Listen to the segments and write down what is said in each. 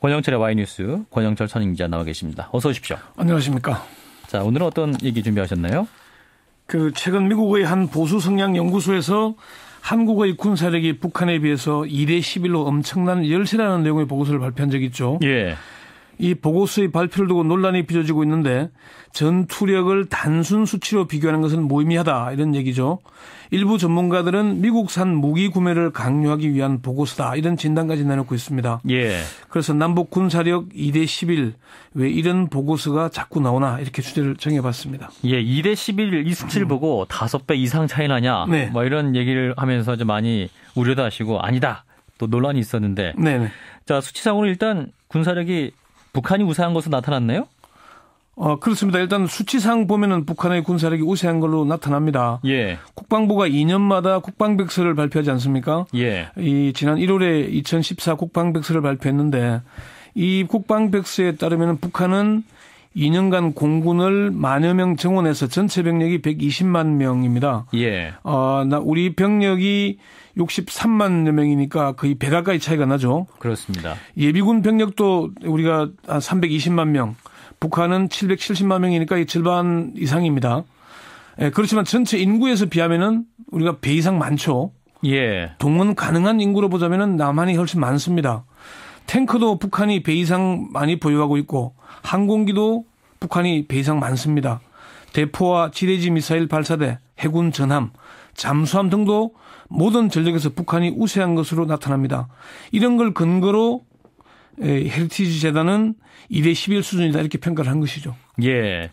권영철의 와이뉴스 권영철 선임기자 나와 계십니다. 어서 오십시오. 안녕하십니까. 자, 오늘은 어떤 얘기 준비하셨나요? 최근 미국의 한 보수 성향 연구소에서 한국의 군사력이 북한에 비해서 2대 11로 엄청난 열세라는 내용의 보고서를 발표한 적이 있죠. 예. 이 보고서의 발표를 두고 논란이 빚어지고 있는데 전투력을 단순 수치로 비교하는 것은 무의미하다 이런 얘기죠. 일부 전문가들은 미국산 무기 구매를 강요하기 위한 보고서다 이런 진단까지 내놓고 있습니다. 예. 그래서 남북 군사력 2대 11 왜 이런 보고서가 자꾸 나오나 이렇게 주제를 정해봤습니다. 예, 2대 11 이 수치를 보고 5배 이상 차이 나냐 네. 뭐 이런 얘기를 하면서 좀 많이 우려도 하시고 아니다 또 논란이 있었는데 네네. 자, 수치상으로 일단 군사력이 북한이 우세한 것으로 나타났나요? 그렇습니다. 일단 수치상 보면은 북한의 군사력이 우세한 걸로 나타납니다. 예. 국방부가 2년마다 국방백서를 발표하지 않습니까? 예. 이 지난 1월에 2014 국방백서를 발표했는데 이 국방백서에 따르면 북한은 2년간 공군을 만여 명 정원해서 전체 병력이 120만 명입니다. 예. 우리 병력이 63만여 명이니까 거의 100 가까이 차이가 나죠. 그렇습니다. 예비군 병력도 우리가 320만 명, 북한은 770만 명이니까 이 절반 이상입니다. 예, 그렇지만 전체 인구에서 비하면은 우리가 배 이상 많죠. 예. 동원 가능한 인구로 보자면은 남한이 훨씬 많습니다. 탱크도 북한이 배 이상 많이 보유하고 있고 항공기도 북한이 배 이상 많습니다. 대포와 지대지 미사일 발사대, 해군 전함, 잠수함 등도 모든 전력에서 북한이 우세한 것으로 나타납니다. 이런 걸 근거로 헤리티지 재단은 2대 11 수준이다 이렇게 평가를 한 것이죠. 예.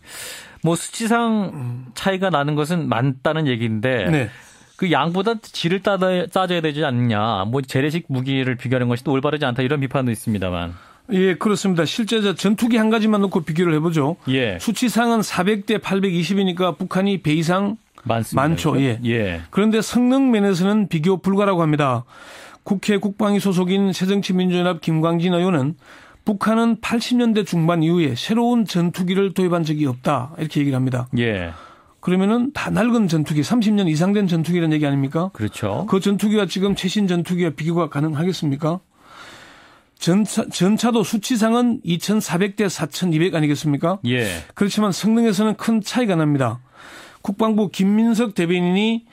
뭐 수치상 차이가 나는 것은 많다는 얘기인데 네. 그 양보다 질을 따져야 되지 않느냐. 뭐 재래식 무기를 비교하는 것이 또 올바르지 않다 이런 비판도 있습니다만. 예, 그렇습니다. 실제 전투기 한 가지만 놓고 비교를 해보죠. 예. 수치상은 400대 820이니까 북한이 배 이상 많습니다. 많죠. 예. 예. 그런데 성능 면에서는 비교 불가라고 합니다. 국회 국방위 소속인 새정치민주연합 김광진 의원은 북한은 80년대 중반 이후에 새로운 전투기를 도입한 적이 없다 이렇게 얘기를 합니다. 예. 그러면은 다 낡은 전투기, 30년 이상 된 전투기라는 얘기 아닙니까? 그렇죠. 그 전투기와 지금 최신 전투기와 비교가 가능하겠습니까? 전차도 수치상은 2,400대 4,200 아니겠습니까? 예. 그렇지만 성능에서는 큰 차이가 납니다. 국방부 김민석 대변인이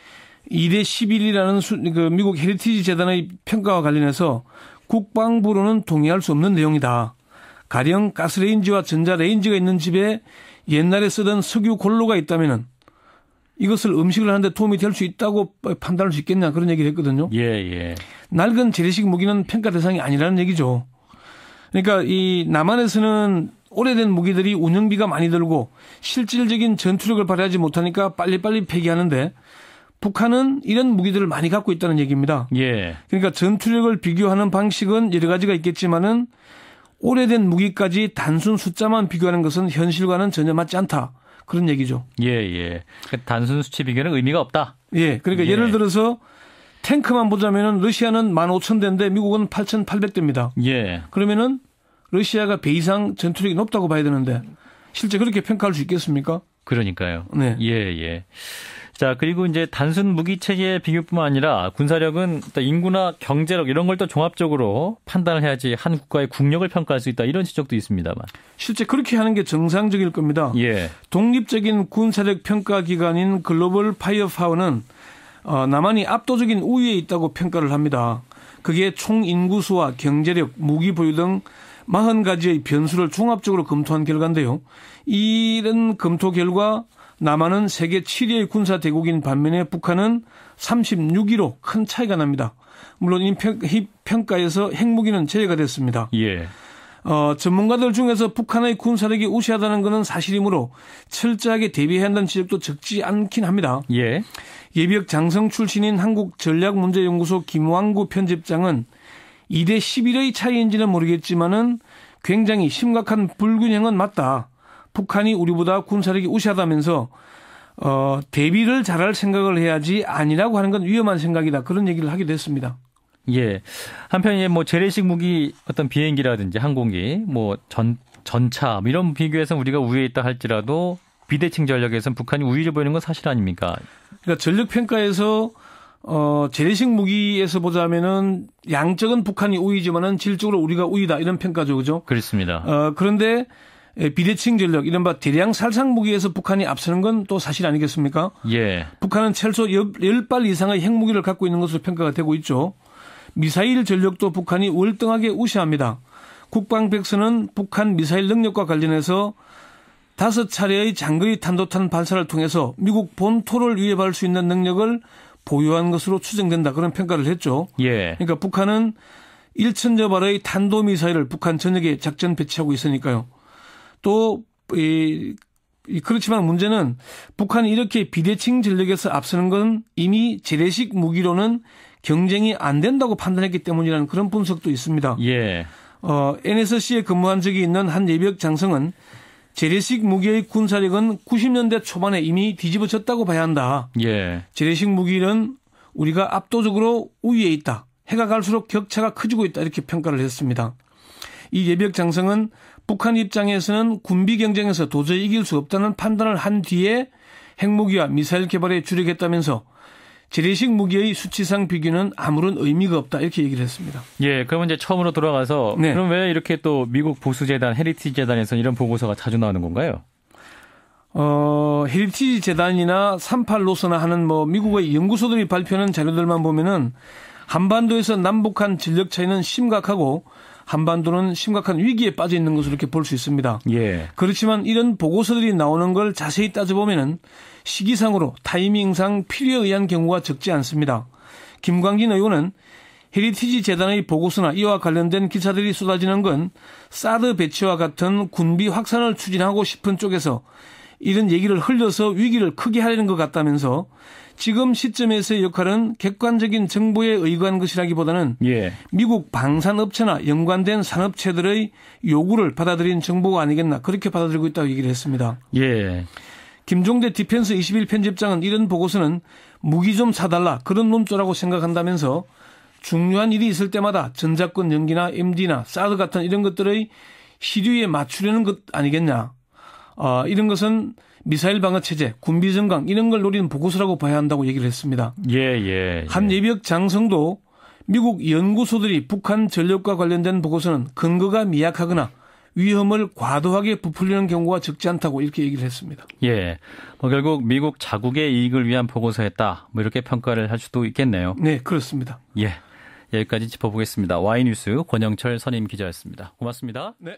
2대 11이라는 그 미국 헤리티지 재단의 평가와 관련해서 국방부로는 동의할 수 없는 내용이다. 가령 가스레인지와 전자레인지가 있는 집에 옛날에 쓰던 석유 골로가 있다면은 이것을 음식을 하는데 도움이 될 수 있다고 판단할 수 있겠냐 그런 얘기를 했거든요. 예, 예. 낡은 재래식 무기는 평가 대상이 아니라는 얘기죠. 그러니까 이 남한에서는 오래된 무기들이 운영비가 많이 들고 실질적인 전투력을 발휘하지 못하니까 빨리빨리 폐기하는데 북한은 이런 무기들을 많이 갖고 있다는 얘기입니다. 예. 그러니까 전투력을 비교하는 방식은 여러 가지가 있겠지만은 오래된 무기까지 단순 숫자만 비교하는 것은 현실과는 전혀 맞지 않다. 그런 얘기죠. 예, 예. 단순 수치 비교는 의미가 없다. 예. 그러니까 예. 예를 들어서 탱크만 보자면은 러시아는 15,000대인데 미국은 8,800대입니다. 예. 그러면은 러시아가 배 이상 전투력이 높다고 봐야 되는데 실제 그렇게 평가할 수 있겠습니까? 그러니까요. 네. 예, 예. 자, 그리고 이제 단순 무기 체계 비교뿐만 아니라 군사력은 인구나 경제력 이런 걸 또 종합적으로 판단을 해야지 한 국가의 국력을 평가할 수 있다. 이런 지적도 있습니다만. 실제 그렇게 하는 게 정상적일 겁니다. 예. 독립적인 군사력 평가 기관인 글로벌 파이어파워는 남한이 압도적인 우위에 있다고 평가를 합니다. 그게 총 인구수와 경제력, 무기 보유 등 40가지의 변수를 종합적으로 검토한 결과인데요. 이런 검토 결과 남한은 세계 7위의 군사 대국인 반면에 북한은 36위로 큰 차이가 납니다. 물론 이 평가에서 핵무기는 제외가 됐습니다. 예. 전문가들 중에서 북한의 군사력이 우세하다는 것은 사실이므로 철저하게 대비해야 한다는 지적도 적지 않긴 합니다. 예. 예비역 장성 출신인 한국전략문제연구소 김왕구 편집장은 2대 11의 차이인지는 모르겠지만은 굉장히 심각한 불균형은 맞다. 북한이 우리보다 군사력이 우세하다면서 대비를 잘할 생각을 해야지 아니라고 하는 건 위험한 생각이다. 그런 얘기를 하기도 했습니다. 예. 한편에 뭐 재래식 무기 어떤 비행기라든지 항공기, 뭐 전차 이런 비교해서 우리가 우위에 있다 할지라도 비대칭 전력에서는 북한이 우위를 보이는 건 사실 아닙니까? 그러니까 전력 평가에서 재래식 무기에서 보자면은 양적은 북한이 우위지만은 질적으로 우리가 우위다 이런 평가죠, 그죠? 그렇습니다. 그런데 비대칭 전력, 이른바 대량 살상 무기에서 북한이 앞서는 건 또 사실 아니겠습니까? 예. 북한은 최소 10발 이상의 핵무기를 갖고 있는 것으로 평가가 되고 있죠. 미사일 전력도 북한이 월등하게 우세합니다. 국방백서는 북한 미사일 능력과 관련해서 5차례의 장거리 탄도탄 발사를 통해서 미국 본토를 위협할 수 있는 능력을 보유한 것으로 추정된다. 그런 평가를 했죠. 예. 그러니까 북한은 1천여 발의 탄도미사일을 북한 전역에 작전 배치하고 있으니까요. 또 그렇지만 문제는 북한이 이렇게 비대칭 전력에서 앞서는 건 이미 재래식 무기로는 경쟁이 안 된다고 판단했기 때문이라는 그런 분석도 있습니다. 예. NSC에 근무한 적이 있는 한 예비역 장성은 재래식 무기의 군사력은 90년대 초반에 이미 뒤집어졌다고 봐야 한다. 예. 재래식 무기는 우리가 압도적으로 우위에 있다. 해가 갈수록 격차가 커지고 있다. 이렇게 평가를 했습니다. 이 예비역 장성은 북한 입장에서는 군비 경쟁에서 도저히 이길 수 없다는 판단을 한 뒤에 핵무기와 미사일 개발에 주력했다면서 재래식 무기의 수치상 비교는 아무런 의미가 없다. 이렇게 얘기를 했습니다. 예, 그러면 이제 처음으로 돌아가서 네. 그럼 왜 이렇게 또 미국 보수재단, 헤리티지 재단에서 이런 보고서가 자주 나오는 건가요? 헤리티지 재단이나 38로서나 하는 미국의 연구소들이 발표하는 자료들만 보면은 한반도에서 남북한 전력 차이는 심각하고 한반도는 심각한 위기에 빠져 있는 것으로 이렇게 볼 수 있습니다. 예. 그렇지만 이런 보고서들이 나오는 걸 자세히 따져보면은 시기상으로 타이밍상 필요에 의한 경우가 적지 않습니다. 김광진 의원은 헤리티지 재단의 보고서나 이와 관련된 기사들이 쏟아지는 건 사드 배치와 같은 군비 확산을 추진하고 싶은 쪽에서 이런 얘기를 흘려서 위기를 크게 하려는 것 같다면서 지금 시점에서의 역할은 객관적인 정보에 의거한 것이라기보다는 예. 미국 방산업체나 연관된 산업체들의 요구를 받아들인 정보가 아니겠나 그렇게 받아들이고 있다고 얘기를 했습니다. 예. 김종대 디펜스 21 편집장은 이런 보고서는 무기 좀 사달라 그런 논조라고 생각한다면서 중요한 일이 있을 때마다 전작권 연기나 MD나 사드 같은 이런 것들의 시류에 맞추려는 것 아니겠냐. 이런 것은 미사일 방어 체제, 군비 정강 이런 걸 노리는 보고서라고 봐야 한다고 얘기를 했습니다. 예. 한 예비역 장성도 미국 연구소들이 북한 전력과 관련된 보고서는 근거가 미약하거나 위험을 과도하게 부풀리는 경우가 적지 않다고 이렇게 얘기를 했습니다. 예. 결국 미국 자국의 이익을 위한 보고서였다. 이렇게 평가를 할 수도 있겠네요. 네, 그렇습니다. 예. 여기까지 짚어보겠습니다. 와이뉴스 권영철 선임 기자였습니다. 고맙습니다. 네.